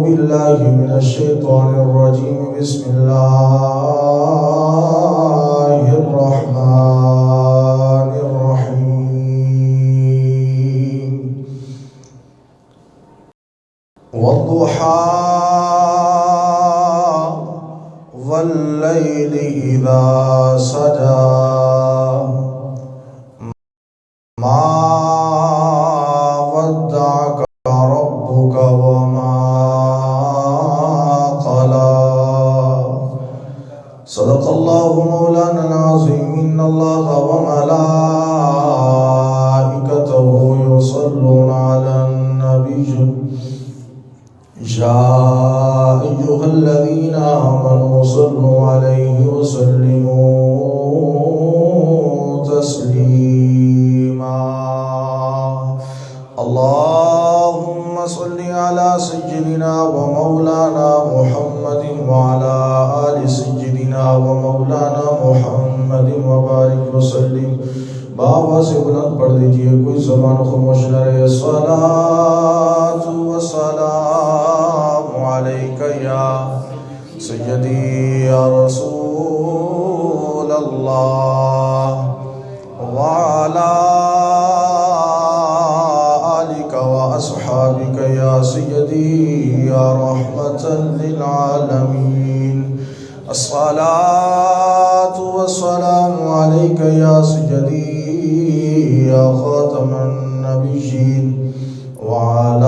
بالله من الشيطان الرجيم بسم الله الرحمن الرحيم والضحى والليل إذا سجى ما ودعك ربك وما قلى صدق الله مولانا العظيم إن الله وملائكته يصلون على النبي يا أيها الذين آمنوا صلوا عليه وسلموا تسليما اللهم صل على سيدنا ومولانا محمد وعلى آل سيدنا ومولانا محمد وبارك وسلم بابا سے بلند پڑھ دیجئے کوئی زبان خاموش نہ رہے الصلاۃ والسلام علیک یا سیدی یا رسول اللہ وعلی آلک واصحابک یا سیدی یا رحمۃ للعالمین الصلاۃ والسلام علیک یا سیدی یا خاتم النبیین وعلی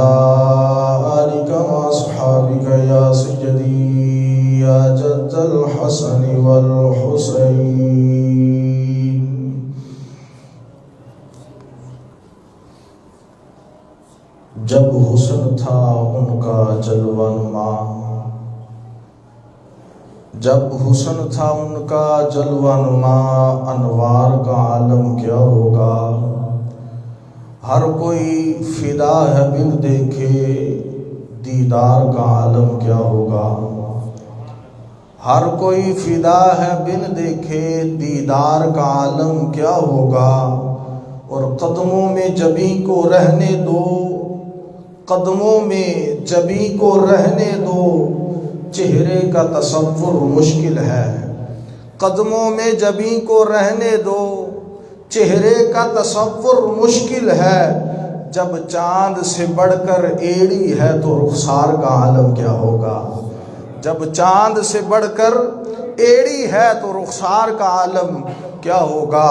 آلک واصحابک یا سیدی یا جد الحسن والحسین جب حسن تھا ان کا جلوہ نما جب حسن تھا ان کا جلوہ نما انوار کا عالم کیا ہوگا ہر کوئی فدا ہے بن دیکھے دیدار کا عالم کیا ہوگا ہر کوئی فدا ہے بن دیکھے دیدار کا عالم کیا ہوگا اور قدموں میں جبیں کو رہنے دو قدموں میں جبیں کو رہنے دو چہرے کا تصور مشکل ہے قدموں میں جبیں کو رہنے دو چہرے کا تصور مشکل ہے جب چاند سے بڑھ کر ایڑی ہے تو رخسار کا عالم کیا ہوگا جب چاند سے بڑھ کر ایڑی ہے تو رخسار کا عالم کیا ہوگا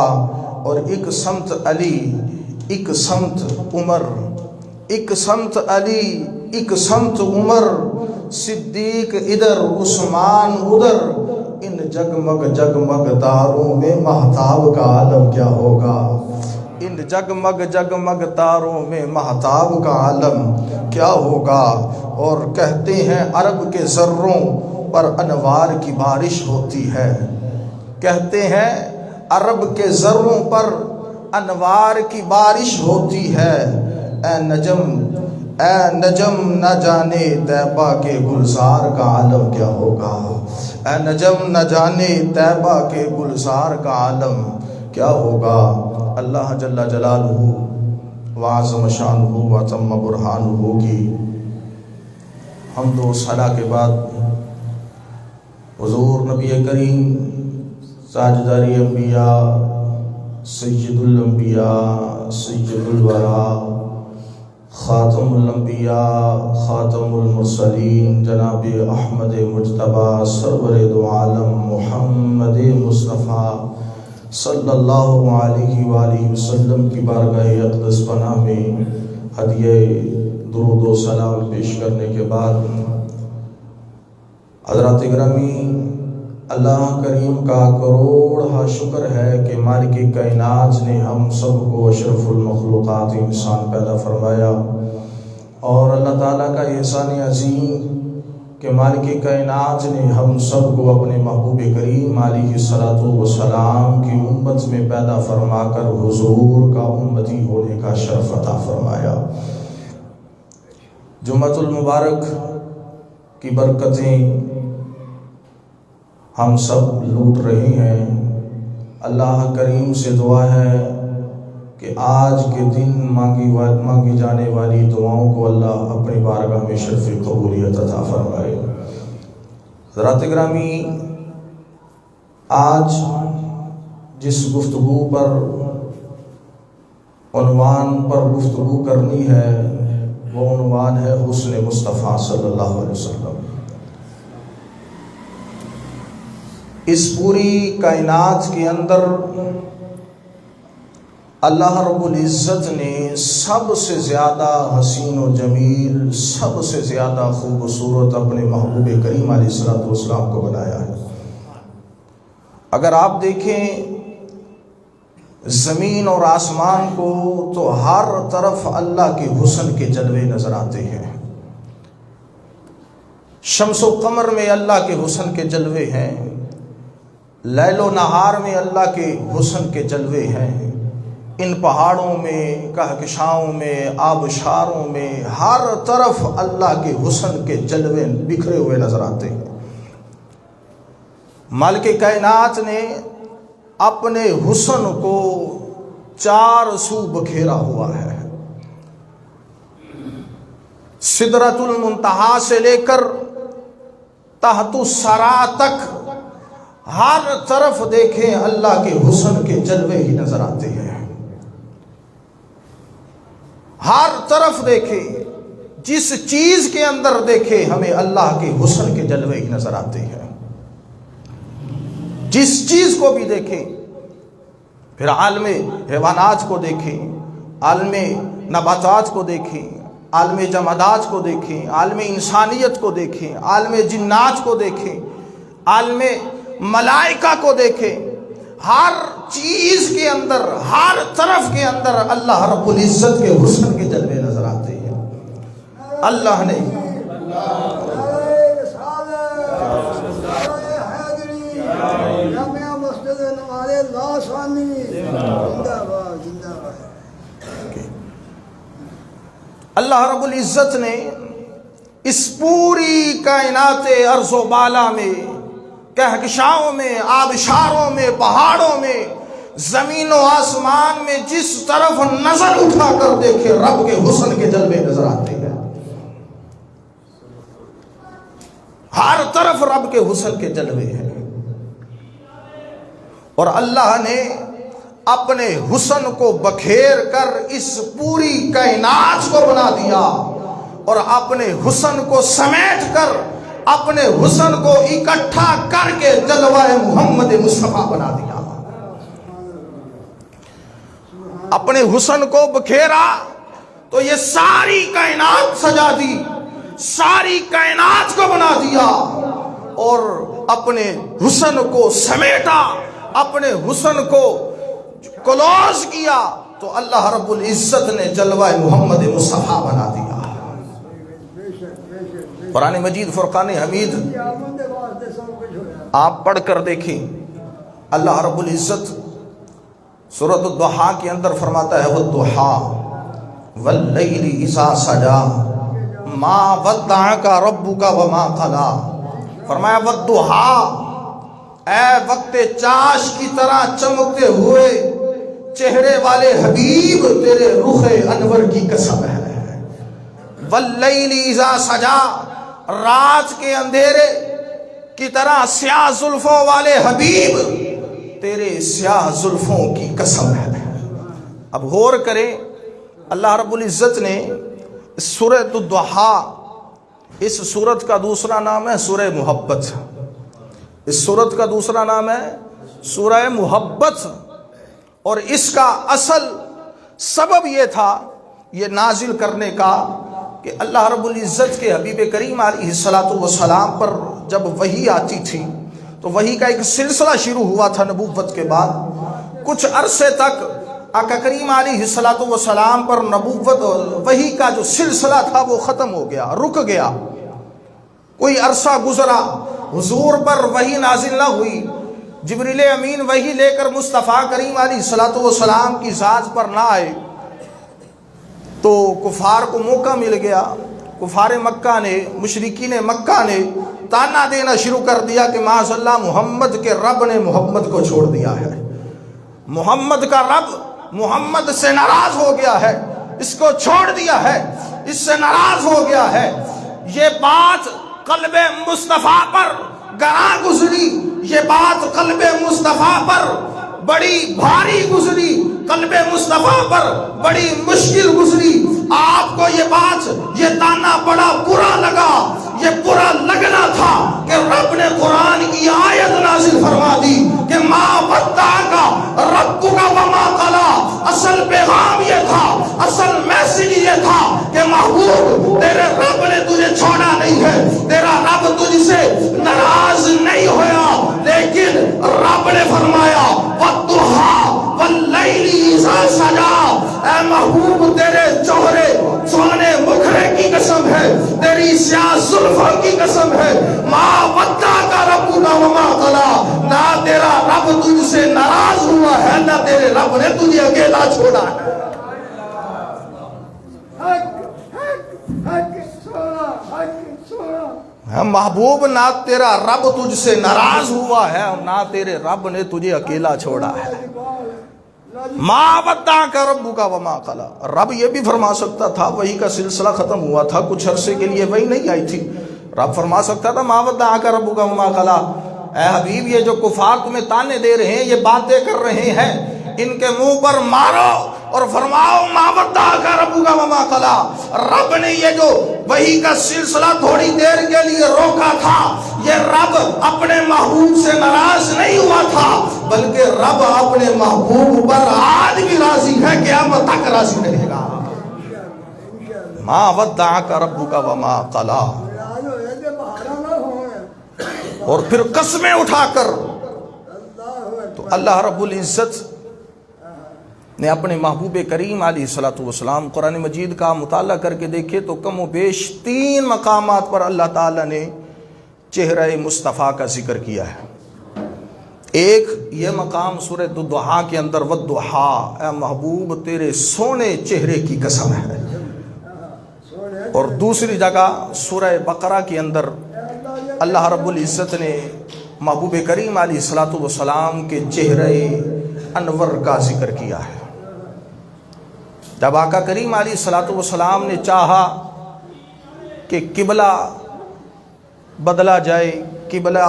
اور ایک سمت علی ایک سمت عمر ایک سمت علی ایک سمت عمر صدیق ادھر عثمان ادھر ان جگمگ جگمگ تاروں میں مہتاب کا عالم کیا ہوگا ان جگمگ جگمگ تاروں میں مہتاب کا عالم کیا ہوگا اور کہتے ہیں عرب کے ذروں پر انوار کی بارش ہوتی ہے کہتے ہیں عرب کے ذروں پر انوار کی بارش ہوتی ہے اے نجم نہ جانے طیبہ کے گلزار کا عالم کیا ہوگا اے نجم نہ جانے طیبہ کے گلزار کا عالم کیا ہوگا اللہ جل جلالہ وعظم شانہ وتم برہانہ کی حمد و ثنا کے بعد حضور نبی کریم تاجدار انبیاء سید الانبیاء سید الورا خاتم الانبیاء خاتم المرسلین جناب احمد مجتبی سرور دو عالم محمد مصطفیٰ صلی اللہ علیہ وآلہ وسلم کی بارگاہ اقدس پناہ میں ہدیہ درود و سلام پیش کرنے کے بعد حضرات گرامی اللہ کریم کا کروڑ شکر ہے کہ مالک کائنات نے ہم سب کو اشرف المخلوقات انسان پیدا فرمایا اور اللہ تعالیٰ کا احسان عظیم کہ مالک کائنات نے ہم سب کو اپنے محبوب کریم علیہ الصلوۃ والسلام کی امت میں پیدا فرما کر حضور کا امتی ہونے کا شرف عطا فرمایا جمعۃ المبارک کی برکتیں ہم سب لوٹ رہے ہیں اللہ کریم سے دعا ہے کہ آج کے دن مانگی جانے والی دعاؤں کو اللہ اپنی بارگاہ میں شرف قبولیت عطا حضرات گرامی، آج جس گفتگو پر عنوان پر گفتگو کرنی ہے وہ عنوان ہے حسن مصطفیٰ صلی اللہ علیہ وسلم۔ اس پوری کائنات کے اندر اللہ رب العزت نے سب سے زیادہ حسین و جمیل، سب سے زیادہ خوبصورت اپنے محبوب کریم علیہ الصلوۃ والسلام کو بنایا ہے۔ اگر آپ دیکھیں زمین اور آسمان کو تو ہر طرف اللہ کے حسن کے جلوے نظر آتے ہیں۔ شمس و قمر میں اللہ کے حسن کے جلوے ہیں، لیل و نہار میں اللہ کے حسن کے جلوے ہیں، ان پہاڑوں میں، کہکشاؤں میں، آبشاروں میں، ہر طرف اللہ کے حسن کے جلوے بکھرے ہوئے نظر آتے ہیں۔ مالک کائنات نے اپنے حسن کو چار سو بکھیرا ہوا ہے۔ سدرۃ المنتہا سے لے کر تحت الثری تک ہر طرف دیکھیں اللہ کے حسن کے جلوے ہی نظر آتے ہیں۔ ہر طرف دیکھیں، جس چیز کے اندر دیکھیں ہمیں اللہ کے حسن کے جلوے ہی نظر آتے ہیں۔ جس چیز کو بھی دیکھیں، پھر عالم حیوانات کو دیکھیں، عالم نباتات کو دیکھیں، عالم جمادات کو دیکھیں، عالم انسانیت کو دیکھیں، عالم جنات کو دیکھیں، عالم ملائکہ کو دیکھیں، ہر چیز کے اندر، ہر طرف کے اندر اللہ رب العزت کے حسن کے جلوے نظر آتے ہیں۔ اللہ نے اللہ رب العزت نے اس پوری کائنات ارض و بالا میں، کہکشاؤں میں، آبشاروں میں، پہاڑوں میں، زمین و آسمان میں جس طرف نظر اٹھا کر دیکھے رب کے حسن کے جلوے نظر آتے ہیں۔ ہر طرف رب کے حسن کے جلوے ہیں، اور اللہ نے اپنے حسن کو بکھیر کر اس پوری کائنات کو بنا دیا، اور اپنے حسن کو سمیٹ کر، اپنے حسن کو اکٹھا کر کے جلوہ محمد مصطفیٰ بنا دیا۔ اپنے حسن کو بکھیرا تو یہ ساری کائنات سجا دی، ساری کائنات کو بنا دیا، اور اپنے حسن کو سمیٹا، اپنے حسن کو کلوز کیا تو اللہ رب العزت نے جلوہ محمد مصطفیٰ بنا دیا۔ قرآن مجید فرقان حمید آپ پڑھ کر دیکھیں، اللہ رب العزت سورۃ الضحیٰ کے اندر فرماتا ہے وَالضُّحَىٰ وَاللَّيْلِ إِذَا سَجَىٰ مَا وَدَّعَكَ رَبُّكَ وَمَا قَلَىٰ۔ فرمایا وَالضُّحَىٰ، اے وقت چاش کی طرح چمکتے ہوئے چہرے والے حبیب، تیرے رخ انور کی قسم ہے۔ وَاللَّيْلِ إِذَا سَجَىٰ، رات کے اندھیرے کی طرح سیاہ زلفوں والے حبیب، تیرے سیاہ زلفوں کی قسم ہے۔ اب غور کریں، اللہ رب العزت نے سورۃ الضحیٰ، اس سورت کا دوسرا نام ہے سورہ محبت، اس سورت کا دوسرا نام ہے سورہ محبت، اور اس کا اصل سبب یہ تھا یہ نازل کرنے کا کہ اللہ رب العزت کے حبیب کریم علیہ الصلوۃ والسلام پر جب وحی آتی تھی تو وحی کا ایک سلسلہ شروع ہوا تھا نبوت کے بعد۔ کچھ عرصے تک آقا کریم علیہ الصلوۃ والسلام پر نبوت وحی کا جو سلسلہ تھا وہ ختم ہو گیا، رک گیا۔ کوئی عرصہ گزرا، حضور پر وحی نازل نہ ہوئی، جبریل امین وحی لے کر مصطفیٰ کریم علیہ الصلوۃ والسلام کی ذات پر نہ آئے، تو کفار کو موقع مل گیا۔ کفار مکہ نے، مشرکین مکہ نے تانا دینا شروع کر دیا کہ معاذ اللہ محمد کے رب نے محمد کو چھوڑ دیا ہے، محمد کا رب محمد سے ناراض ہو گیا ہے، اس کو چھوڑ دیا ہے، اس سے ناراض ہو گیا ہے۔ یہ بات قلب مصطفیٰ پر گراں گزری، یہ بات قلب مصطفیٰ پر بڑی بھاری گزری، قلب مصطفیٰ پر بڑی مشکل گزری۔ آپ کو یہ بات، یہ تانا بڑا برا لگا، یہ برا لگنا تھا کہ رب نے قرآن کی آیت نازل فرما دی کہ ما ودعک ربک وما قلی۔ اصل پیغام یہ تھا، اصل میسیج یہ تھا کہ محبوب تیرے رب نے تجھے چھوڑا نہیں ہے، تیرا رب تجھ سے ناراض نہیں ہوا، لیکن رب نے فرمایا والضحیٰ واللیل اذا سجا، اے محبوب تیرے چہرے سونے مکھرے کی قسم ہے، تیری سیاہ زلفوں کی قسم ہے، ما ودعک ربک وما قلی، نہ تیرا رب تجھ سے ناراض ہوا ہے، نہ تیرے رب نے تجھے اکیلا چھوڑا ہے۔ محبوب نہ تیرا رب تجھ سے ناراض ہوا ہے، نہ تیرے رب نے تجھے اکیلا چھوڑا ہے۔ ما ودعک ربک وما قلی، رب یہ بھی فرما سکتا تھا، وحی کا سلسلہ ختم ہوا تھا، کچھ عرصے کے لیے وحی نہیں آئی تھی، رب فرما سکتا تھا ما ودعک ربک وما قلی، اے حبیب یہ جو کفار تمہیں تانے دے رہے ہیں، یہ باتیں کر رہے ہیں، ان کے منہ پر مارو اور فرماؤ ما ودعک ربک وما قلی۔ رب نے یہ جو وحی کا سلسلہ تھوڑی دیر کے لیے روکا تھا، یہ رب اپنے محبوب سے ناراض نہیں ہوا تھا، بلکہ رب اپنے محبوب پر آج بھی راضی ہے، قیامت تک راضی رہے گا۔ ما ودعک ربک وما قلی۔ اور پھر قسمیں اٹھا کر تو اللہ رب العزت نے اپنے محبوب کریم علیہ السلام، قرآن مجید کا مطالعہ کر کے دیکھے تو کم و بیش 3 مقامات پر اللہ تعالیٰ نے چہرہ مصطفیٰ کا ذکر کیا ہے۔ ایک یہ مقام سورہ الضحیٰ کے اندر والضحیٰ، اے محبوب تیرے سونے چہرے کی قسم ہے، اور دوسری جگہ سورہ بقرہ کے اندر اللہ رب العزت نے محبوب کریم علیہ السلام کے چہرہ انور کا ذکر کیا ہے۔ جب آقا کریم علیہ السلام نے چاہا کہ قبلہ بدلا جائے، قبلہ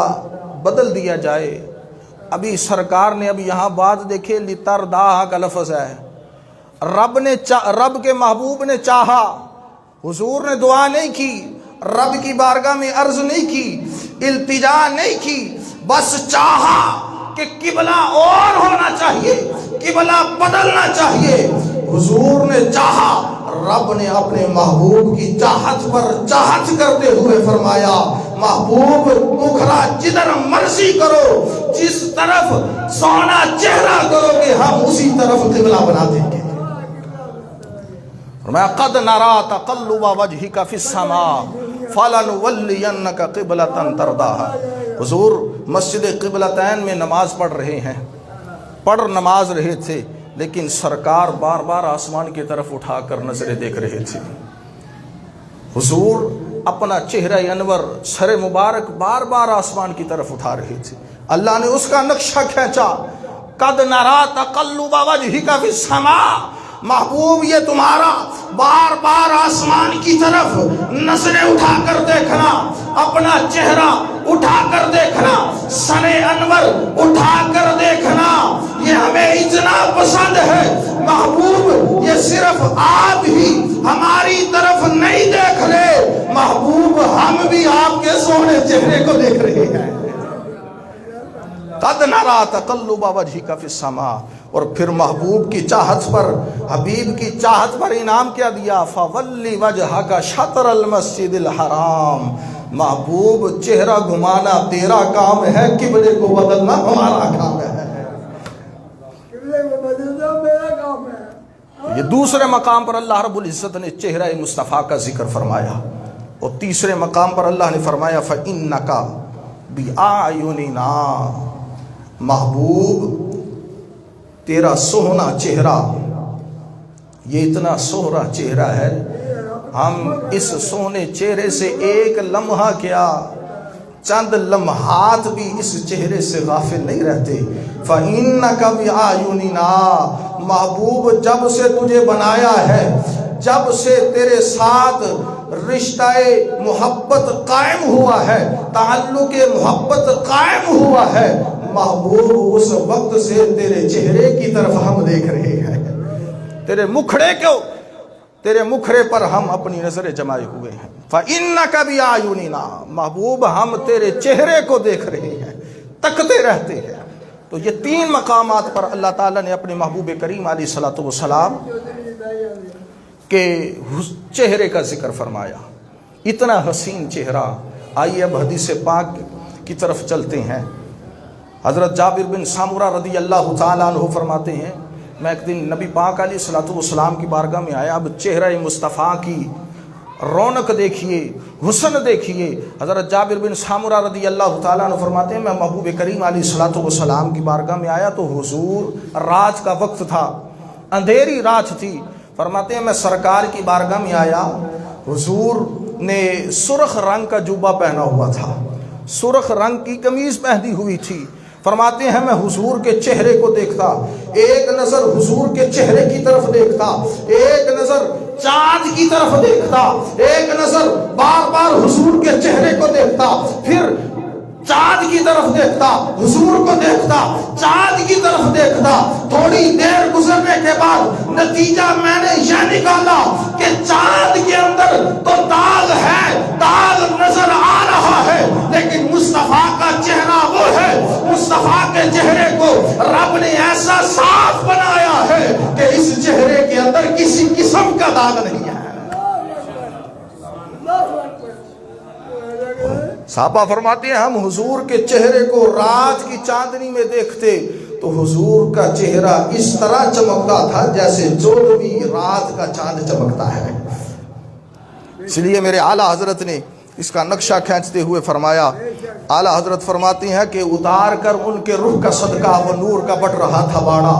بدل دیا جائے، ابھی سرکار نے ابھی یہاں بات دیکھے لترداہ کا لفظ ہے، رب کے محبوب نے چاہا، حضور نے دعا نہیں کی، رب کی بارگاہ میں عرض نہیں کی، التجا نہیں کی، بس چاہا کہ قبلہ اور ہونا چاہیے، قبلہ بدلنا چاہیے۔ حضور نے چاہا، رب نے اپنے محبوب کی چاہت پر چاہت کرتے ہوئے فرمایا محبوب مکھرا جدھر مرضی کرو، جس طرف سونا چہرہ کرو گے ہم اسی طرف قبلہ بنا دیں گے۔ فرمایا قد نرا تقلب وجهك في السماء فلنولینک قبلۃ ترضاها۔ حضور مسجد قبلتین میں نماز پڑھ رہے ہیں، پڑھ نماز رہے تھے، لیکن سرکار بار بار آسمان کی طرف اٹھا کر نظریں دیکھ رہے تھے۔ حضور اپنا چہرہ انور سر مبارک بار بار آسمان کی طرف اٹھا رہے تھے، اللہ نے اس کا نقشہ کھینچا، قد نرا تقلب وجهك في السماء، محبوب یہ تمہارا بار بار آسمان کی طرف نظریں اٹھا کر دیکھنا، اپنا چہرہ اٹھا کر دیکھنا، سر انور اٹھا کر دیکھنا، یہ ہمیں اتنا پسند ہے محبوب، یہ صرف آپ ہی ہماری طرف نہیں دیکھ رہے، محبوب ہم بھی آپ کے سونے چہرے کو دیکھ رہے ہیں۔ قد نرا تقلب وجهك في السماء، اور پھر محبوب کی چاہت پر، حبیب کی چاہت پر انعام کیا دیا، فَوَلِّ وَجْهَكَ شَطْرَ الْمَسْجِدِ الْحَرَامِ، محبوب چہرہ گھمانا تیرا کام ہے، قبلے کو بدلنا ہمارا کام ہے۔ یہ دوسرے مقام پر اللہ رب العزت نے چہرہ مصطفیٰ کا ذکر فرمایا، اور تیسرے مقام پر اللہ نے فرمایا فَإِنَّكَ بِأَعْيُنِنَا، محبوب تیرا سونا چہرہ، یہ اتنا سہرا چہرہ ہے، ہم اس سونے چہرے سے ایک لمحہ کیا چند لمحات بھی اس چہرے سے غافل نہیں رہتے۔ فَإِنَّكَ بِأَعْيُنِنَا، محبوب جب سے تجھے بنایا ہے، جب سے تیرے ساتھ رشتہ محبت قائم ہوا ہے، تعلق محبت قائم ہوا ہے، محبوب اس وقت سے تیرے چہرے کی طرف ہم دیکھ رہے ہیں، تیرے مکھڑے پر ہم اپنی نظریں جمائے ہوئے ہیں۔ فَإِنَّكَ بِأَعْيُنِنَا، محبوب ہم تیرے چہرے کو دیکھ رہے ہیں، تکتے رہتے ہیں۔ تو یہ تین مقامات پر اللہ تعالیٰ نے اپنے محبوب کریم علیہ الصلوۃ والسلام کے چہرے کا ذکر فرمایا۔ اتنا حسین چہرہ۔ آئیے اب حدیث پاک کی طرف چلتے ہیں۔ حضرت جابر بن سامورہ رضی اللہ تعالیٰ عنہ فرماتے ہیں، میں ایک دن نبی پاک علیہ الصلوۃ والسلام کی بارگاہ میں آیا۔ اب چہرہ مصطفیٰ کی رونق دیکھیے، حسن دیکھیے۔ حضرت جابر بن سامورہ رضی اللہ تعالیٰ عنہ فرماتے ہیں، میں محبوب کریم علیہ الصلوۃ والسلام کی بارگاہ میں آیا تو حضور رات کا وقت تھا، اندھیری رات تھی۔ فرماتے ہیں میں سرکار کی بارگاہ میں آیا، حضور نے سرخ رنگ کا جوبہ پہنا ہوا تھا، سرخ رنگ کی قمیض پہنی ہوئی تھی۔ فرماتے ہیں میں حضور کے چہرے کو دیکھتا، ایک نظر حضور کے چہرے کی طرف دیکھتا، ایک نظر چاند کی طرف دیکھتا، ایک نظر بار بار حضور کے چہرے کو دیکھتا، پھر چاند کی طرف دیکھتا، حضور کو دیکھتا، چاند کی طرف دیکھتا۔ تھوڑی دیر گزرنے کے بعد نتیجہ میں نے یہ نکالا کہ چاند کے اندر تو داغ ہے، داغ نظر آ رہا ہے، لیکن مصطفیٰ کا چہرہ وہ ہے، مصطفیٰ کے چہرے کو رب نے ایسا صاف بنایا ہے کہ اس چہرے کے اندر کسی قسم کا داغ نہیں ہے۔ صحابہ فرماتے ہیں ہم حضور کے چہرے کو رات کی چاندنی میں دیکھتے تو حضور کا چہرہ اس طرح چمکتا تھا جیسے 14ویں رات کا چاند چمکتا ہے۔ اس لیے میرے اعلیٰ حضرت نے اس کا نقشہ کھینچتے ہوئے فرمایا، اعلیٰ حضرت فرماتے ہیں کہ اتار کر ان کے روح کا صدقہ وہ نور کا بٹ رہا تھا باڑا،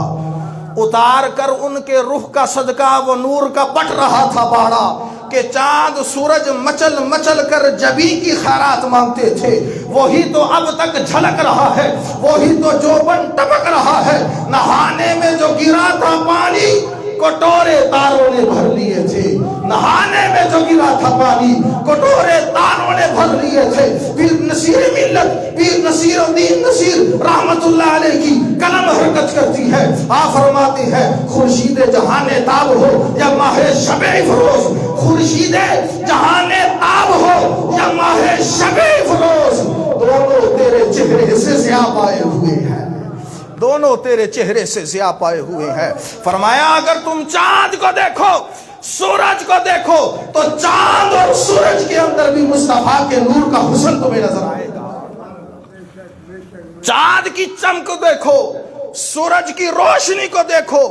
اتار کر ان کے روح کا صدقہ وہ نور کا بٹ رہا تھا باڑا، کہ چاند سورج مچل مچل کر جبی کی خیرات مانگتے تھے، وہی تو اب تک جھلک رہا ہے، وہی تو جوبن ٹپک رہا ہے۔ نہانے میں جو گرا تھا پانی کٹورے تاروں نے بھر لیے تھے، نہانے میں جو گرا تھا پانی کٹورے تاروں نے بھر لیے تھے۔ پیر نصیر ملت، پیر نصیر الدین نصیر رحمت اللہ علیہ کی قلم حرکت کرتی ہے۔ آپ فرماتے ہیں خورشید جہان تاب ہو یا ماہ شب افروز، خورشید جہان تاب ہو یا ماہ شب افروز، دونوں تیرے چہرے سے ضیاء پائے ہوئے ہیں، دونوں تیرے چہرے سے ضیاء پائے ہوئے ہیں۔ فرمایا اگر تم چاند کو دیکھو، سورج کو دیکھو تو چاند اور سورج کے اندر بھی مصطفیٰ کے نور کا حسن تمہیں نظر آئے گا۔ چاند کی چمک دیکھو، سورج کی روشنی کو دیکھو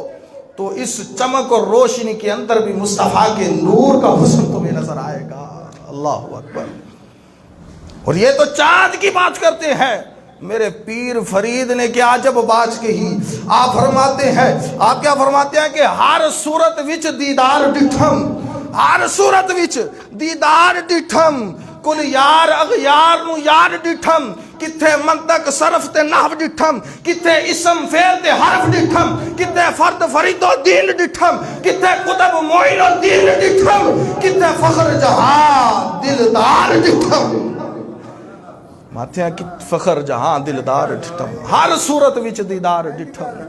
تو اس چمک اور روشنی کے اندر بھی مصطفیٰ کے نور کا حسن تمہیں نظر آئے گا۔ اللہ اکبر۔ اور یہ تو چاند کی بات کرتے ہیں، میرے پیر فرید نے کیا عجب بات کہی۔ آپ فرماتے ہیں، آپ کیا فرماتے ہیں کہ ہر صورت وچ دیدار ڈٹھم، ہر صورت وچ دیدار ڈٹھم، کل یار اغیار نو یار ڈٹھم، کتھے منطق صرف تے نحو ڈٹھم، کتھے اسم فعل تے حرف ڈٹھم، کتھے فرد فرید و دین ڈٹھم، کتھے قطب معین و دین ڈٹھم، کتھے فخر جہاں دلدار ڈٹھم۔ ماتھے ہیں کہ فخر جہاں دلدار ڈٹھم، ہر صورت وچ دیدار ڈٹھم۔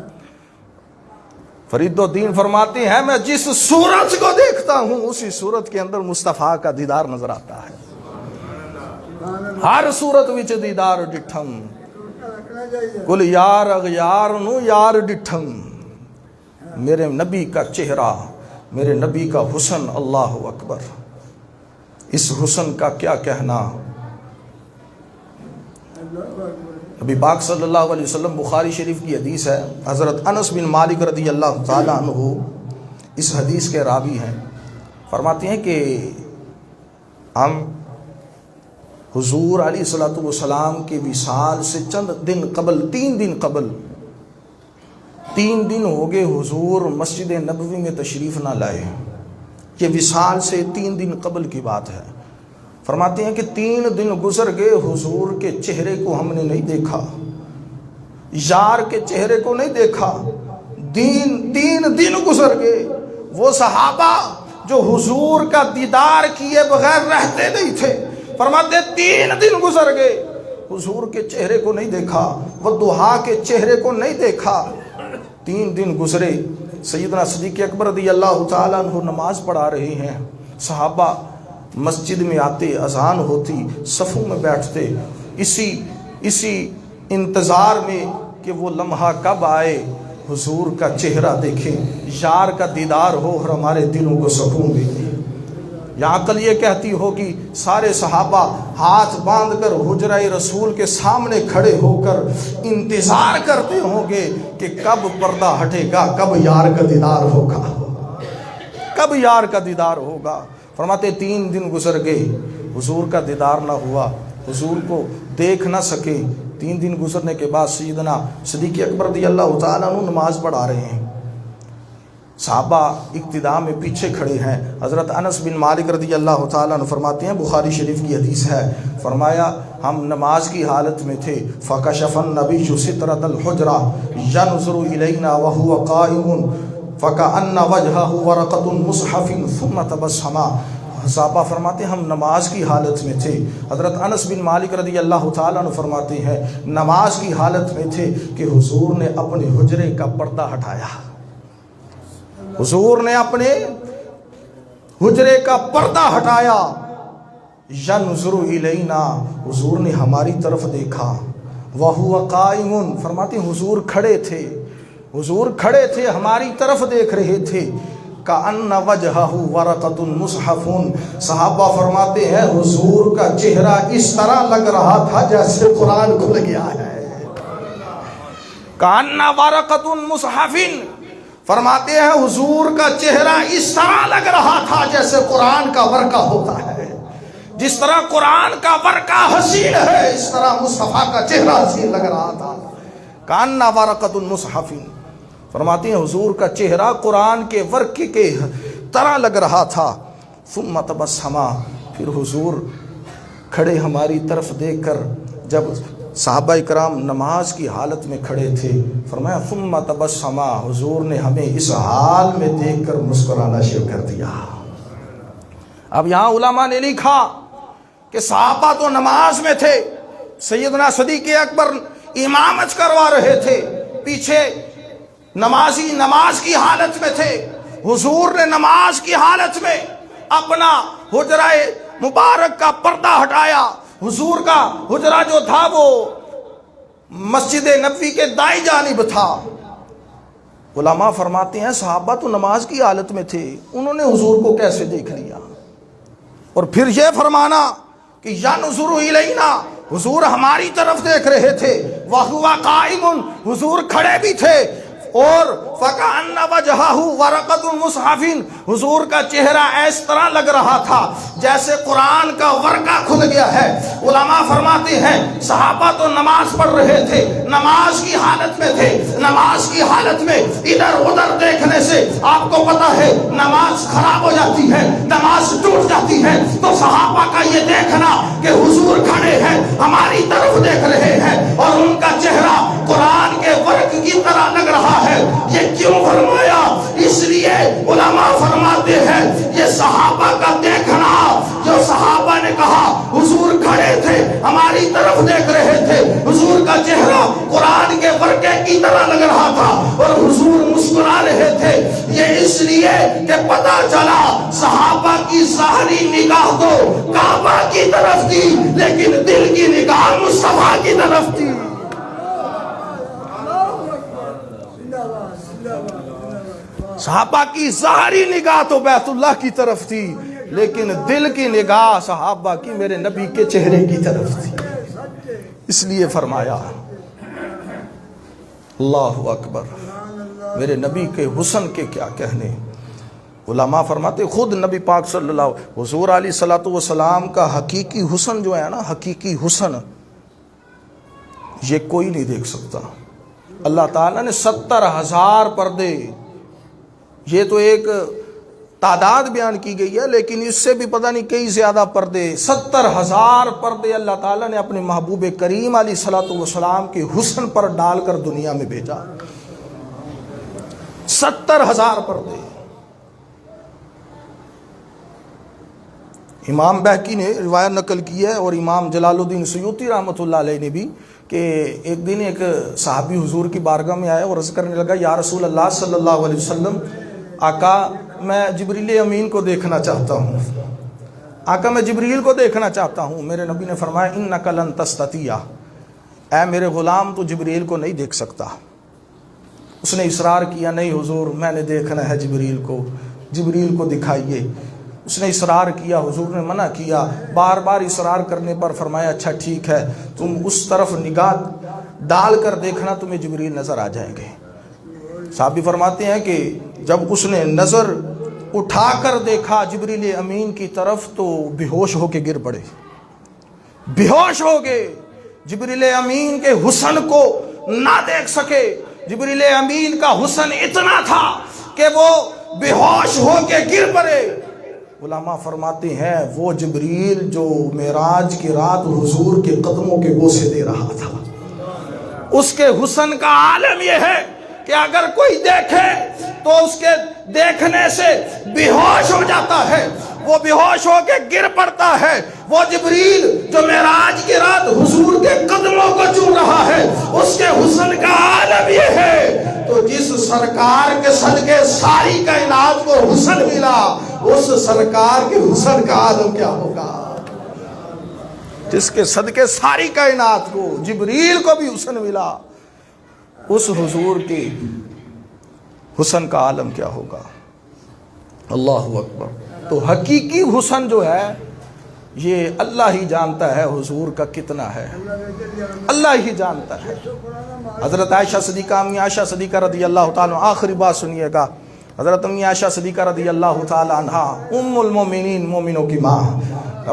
فرید الدین فرماتے ہیں میں جس صورت کو دیکھتا ہوں اسی صورت کے اندر مصطفیٰ کا دیدار نظر آتا ہے، ہر صورت وچ دیدار ڈٹھم، کل یار اغیار نو یار ڈٹھم۔ میرے نبی کا چہرہ، میرے نبی کا حسن، اللہ اکبر، اس حسن کا کیا کہنا۔ نبی پاک صلی اللہ علیہ وسلم، بخاری شریف کی حدیث ہے، حضرت انس بن مالک رضی اللہ تعالیٰ عنہ اس حدیث کے راوی ہیں، فرماتے ہیں کہ ہم حضور علیہ الصلوۃ والسلام کے وصال سے چند دن قبل، 3 دن قبل، 3 دن ہو گئے حضور مسجد نبوی میں تشریف نہ لائے۔ یہ وصال سے 3 دن قبل کی بات ہے۔ فرماتے ہیں کہ 3 دن گزر گئے، حضور کے چہرے کو ہم نے نہیں دیکھا، یار کے چہرے کو نہیں دیکھا۔ 3 دن گزر گئے، وہ صحابہ جو حضور کا دیدار کیے بغیر رہتے نہیں تھے، فرماتے 3 دن گزر گئے، حضور کے چہرے کو نہیں دیکھا، والضحیٰ کے چہرے کو نہیں دیکھا۔ 3 دن گزرے، سیدنا صدیق اکبر رضی اللہ تعالیٰ عنہ نماز پڑھا رہے ہیں، صحابہ مسجد میں آتے، اذان ہوتی، صفوں میں بیٹھتے، اسی انتظار میں کہ وہ لمحہ کب آئے، حضور کا چہرہ دیکھیں، یار کا دیدار ہو اور ہمارے دلوں کو سکون ملے۔ یا عقل یہ کہتی ہوگی سارے صحابہ ہاتھ باندھ کر حجرہ رسول کے سامنے کھڑے ہو کر انتظار کرتے ہوں گے کہ کب پردہ ہٹے گا، کب یار کا دیدار ہوگا، کب یار کا دیدار ہوگا۔ فرماتے 3 دن گزر گئے، حضور کا دیدار نہ ہوا، حضور کو دیکھ نہ سکے۔ 3 دن گزرنے کے بعد سیدنا صدیق اکبر رضی اللہ تعالیٰ عنہ نماز پڑھا رہے ہیں، صحابہ اقتداء میں پیچھے کھڑے ہیں۔ حضرت انس بن مالک رضی اللہ تعالیٰ عنہ فرماتے ہیں، بخاری شریف کی حدیث ہے، فرمایا ہم نماز کی حالت میں تھے، فَكَشَفَ النَّبِيُّ سِتْرَةَ الْحُجْرَةِ يَنْظُرُ إِلَيْنَا وَهُوَ قَائِمٌ فَكَأَنَّ وَجْهَهُ وَرَقَةٌ مُصْحَفٍ ثُمَّ تَبَسَّمَ۔ صحابہ فرماتے ہیں ہم نماز کی حالت میں تھے، حضرت انس بن مالک رضی اللہ تعالیٰ عنہ فرماتے ہیں نماز کی حالت میں تھے کہ حضور نے اپنے حجرے کا پردہ ہٹایا، حضور نے اپنے حجرے کا پردہ ہٹایا، ینظر الینا، حضور نے ہماری طرف دیکھا، وہو قائم، فرماتے ہیں حضور کھڑے تھے، حضور کھڑے تھے ہماری طرف دیکھ رہے تھے، کأن وجہہ ورقۃ مصحف، صحابہ فرماتے ہیں حضور کا چہرہ اس طرح لگ رہا تھا جیسے قرآن کھل گیا ہے، کأن ورقۃ مصحف، فرماتے ہیں حضور کا چہرہ اس طرح لگ رہا تھا جیسے قرآن کا ورقہ ہوتا ہے، جس طرح قرآن کا ورقہ حسین ہے اس طرح مصطفیٰ کا چہرہ حسین لگ رہا تھا، کأن ورقۃ مصحف، فرماتے ہیں حضور کا چہرہ قرآن کے ورقے کے طرح لگ رہا تھا، ثم تبسم، پھر حضور کھڑے ہماری طرف دیکھ کر، جب صحابہ اکرام نماز کی حالت میں کھڑے تھے، فرمایا ثم تبسم، حضور نے ہمیں اس حال میں دیکھ کر مسکرانا شروع کر دیا۔ اب یہاں علماء نے لکھا کہ صحابہ تو نماز میں تھے، سیدنا صدیق اکبر امامت کروا رہے تھے، پیچھے نمازی نماز کی حالت میں تھے، حضور نے نماز کی حالت میں اپنا حجرہ مبارک کا پردہ ہٹایا، حضور کا حجرہ جو تھا وہ مسجد نبوی کے دائیں جانب تھا۔ علماء فرماتے ہیں صحابہ تو نماز کی حالت میں تھے، انہوں نے حضور کو کیسے دیکھ لیا؟ اور پھر یہ فرمانا کہ ینظر الینا، حضور ہماری طرف دیکھ رہے تھے، وہو قائم، حضور کھڑے بھی تھے، اور فَكَأَنَّ وَجْهَهُ وَرَقَةٌ مُصْحَفٍ، حضور کا چہرہ اس طرح لگ رہا تھا جیسے قرآن کا ورقہ کھل گیا ہے۔ علماء فرماتے ہیں صحابہ تو نماز پڑھ رہے تھے، نماز کی حالت میں تھے، نماز کی حالت میں ادھر ادھر دیکھنے سے آپ کو پتا ہے نماز خراب ہو جاتی ہے، نماز ٹوٹ جاتی ہے، تو صحابہ کا یہ دیکھنا کہ حضور کھڑے ہیں ہماری طرف دیکھ رہے ہیں اور ان کا چہرہ قرآن کے ورق کی طرح لگ رہا ہے، یہ کیوں فرمایا؟ اس لیے علماء فرماتے ہیں یہ صحابہ کا دیکھنا، جو صحابہ نے کہا حضور کھڑے تھے ہماری طرف دیکھ رہے تھے، حضور کا چہرہ قرآن کے ورقے کی طرح لگ رہا تھا اور حضور مسکرا رہے تھے، یہ اس لیے کہ پتہ چلا صحابہ کی ظاہری نگاہ تو کعبہ کی طرف تھی لیکن دل کی نگاہ مصطفیٰ کی طرف تھی۔ صحابہ کی ظاہری نگاہ تو بیت اللہ کی طرف تھی لیکن دل کی نگاہ صحابہ کی میرے نبی کے چہرے کی طرف تھی، اس لیے فرمایا اللہ اکبر، میرے نبی کے حسن کے کیا کہنے۔ علماء فرماتے خود نبی پاک صلی اللہ علیہ وسلم حضور علیہ الصلوۃ والسلام کا حقیقی حسن جو ہے نا، حقیقی حسن یہ کوئی نہیں دیکھ سکتا۔ اللہ تعالیٰ نے 70,000 پردے، یہ تو ایک تعداد بیان کی گئی ہے لیکن اس سے بھی پتہ نہیں کئی زیادہ پردے، 70,000 پردے اللہ تعالیٰ نے اپنے محبوب کریم علیہ الصلوۃ والسلام کے حسن پر ڈال کر دنیا میں بھیجا، 70,000 پردے۔ امام بہقی نے روایت نقل کی ہے اور امام جلال الدین سیوطی رحمۃ اللہ علیہ نے بھی کہ ایک دن ایک صحابی حضور کی بارگاہ میں آیا اور عرض کرنے لگا یا رسول اللہ صلی اللہ علیہ وسلم، آقا میں جبریل امین کو دیکھنا چاہتا ہوں، آقا میں جبریل کو دیکھنا چاہتا ہوں۔ میرے نبی نے فرمایا انک لن تستطیع، اے میرے غلام تو جبریل کو نہیں دیکھ سکتا۔ اس نے اصرار کیا نہیں حضور میں نے دیکھنا ہے جبریل کو دکھائیے۔ اس نے اصرار کیا، حضور نے منع کیا، بار بار اصرار کرنے پر فرمایا اچھا ٹھیک ہے، تم اس طرف نگاہ ڈال کر دیکھنا تمہیں جبریل نظر آ جائیں گے۔ صحابی فرماتے ہیں کہ جب اس نے نظر اٹھا کر دیکھا جبریل امین کی طرف تو بے ہوش ہو کے گر پڑے، بے ہوش ہو گئے، جبریل امین کے حسن کو نہ دیکھ سکے۔ جبریل امین کا حسن اتنا تھا کہ وہ بے ہوش ہو کے گر پڑے۔ علماء فرماتے ہیں وہ جبریل جو معراج کی رات حضور کے قدموں کے بوسے دے رہا تھا، اس کے حسن کا عالم یہ ہے کہ اگر کوئی دیکھے تو اس کے دیکھنے سے بے ہوش ہو جاتا ہے، وہ بے ہوش ہو کے گر پڑتا ہے۔ وہ جبریل جو معراج کی رات حضور کے قدموں کو چوم رہا ہے، اس کے حسن کا عالم یہ ہے۔ تو جس سرکار کے صدقے ساری کائنات کو حسن ملا، اس سرکار کے حسن کا عالم کیا ہوگا؟ جس کے صدقے ساری کائنات کو، جبریل کو بھی حسن ملا، اس حضور کے حسن کا عالم کیا ہوگا؟ اللہ اکبر۔ تو حقیقی حسن جو ہے یہ اللہ ہی جانتا ہے حضور کا کتنا ہے، اللہ ہی جانتا ہے۔ حضرت عائشہ صدیقہ، امی عائشہ صدیقہ رضی اللہ تعالیٰ، آخری بات سنیے گا، حضرت امی عائشہ صدیقہ رضی اللہ تعالیٰ عنہ ام المومنین، مومنوں کی ماں،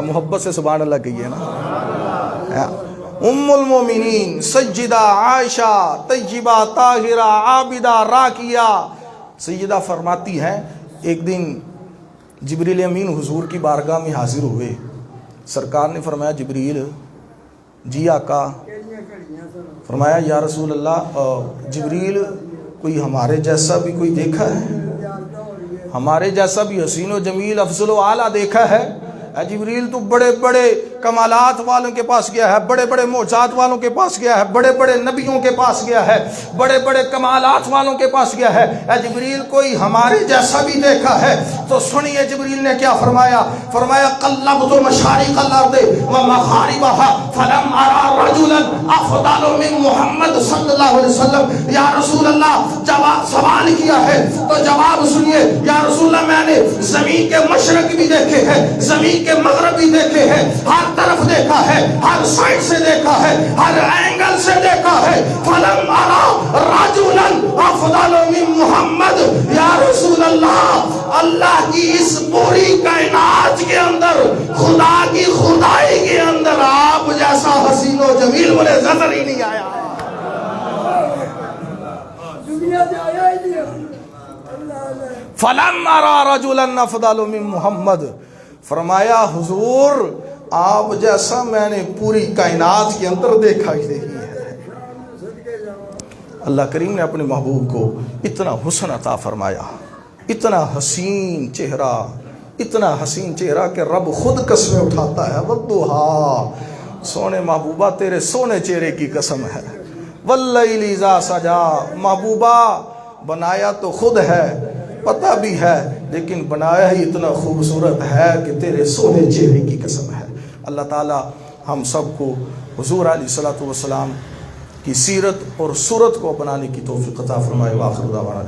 محبت سے سبحان اللہ کہیے نا، ام المومنین سیدہ عائشہ طیبہ طاہرہ عابدہ راکیہ سیدہ فرماتی ہیں ایک دن جبریل امین حضور کی بارگاہ میں حاضر ہوئے۔ سرکار نے فرمایا جبریل، جی آقا۔ فرمایا یا رسول اللہ جبریل کوئی ہمارے جیسا بھی کوئی دیکھا ہے؟ ہمارے جیسا بھی حسین و جمیل افضل و اعلیٰ دیکھا ہے؟ اے جبریل تو بڑے بڑے کمالات والوں کے پاس گیا ہے، بڑے بڑے معجزات والوں کے پاس گیا ہے، بڑے بڑے نبیوں کے پاس گیا ہے، بڑے بڑے کمالات والوں کے پاس گیا ہے، اے جبریل کوئی ہمارے جیسا بھی دیکھا ہے؟ تو سنیے جبریل نے کیا فرمایا، فرمایا قلبت مشارق الارض ومغاربها فلم ارى رجلا افضل من محمد صلی اللہ علیہ وسلم۔ یا رسول اللہ جواب سوال کیا ہے تو جواب سنیے، یا رسول اللہ میں نے زمین کے مشرق بھی دیکھے ہیں، زمین کے مغرب بھی دیکھے ہیں، ہر طرف دیکھا ہے، ہر سائڈ سے دیکھا ہے، ہر اینگل سے دیکھا ہے۔ فلم ارى رجلا افضل من محمد۔ یا رسول اللہ، اللہ کی اس پوری کائنات کے اندر، خدا کی خدائی کے اندر آپ جیسا حسین و جمیل مجھے نظر ہی نہیں آیا۔ فلم ارى رجلا افضل من محمد۔ فرمایا حضور آپ جیسا میں نے پوری کائنات کے اندر دیکھا ہی نہیں ہے۔ اللہ کریم نے اپنے محبوب کو اتنا حسن عطا فرمایا، اتنا حسین چہرہ، اتنا حسین چہرہ کہ رب خود قسمیں اٹھاتا ہے، والضحیٰ، سونے محبوبہ تیرے سونے چہرے کی قسم ہے، واللیل اذا سجا، محبوبہ بنایا تو خود ہے، پتہ بھی ہے، لیکن بنایا ہی اتنا خوبصورت ہے کہ تیرے سونے چہرے کی قسم ہے۔ اللہ تعالی ہم سب کو حضور علیہ الصلوۃ والسلام کی سیرت اور صورت کو اپنانے کی توفیق عطا فرمائے۔ وآخر دعوانا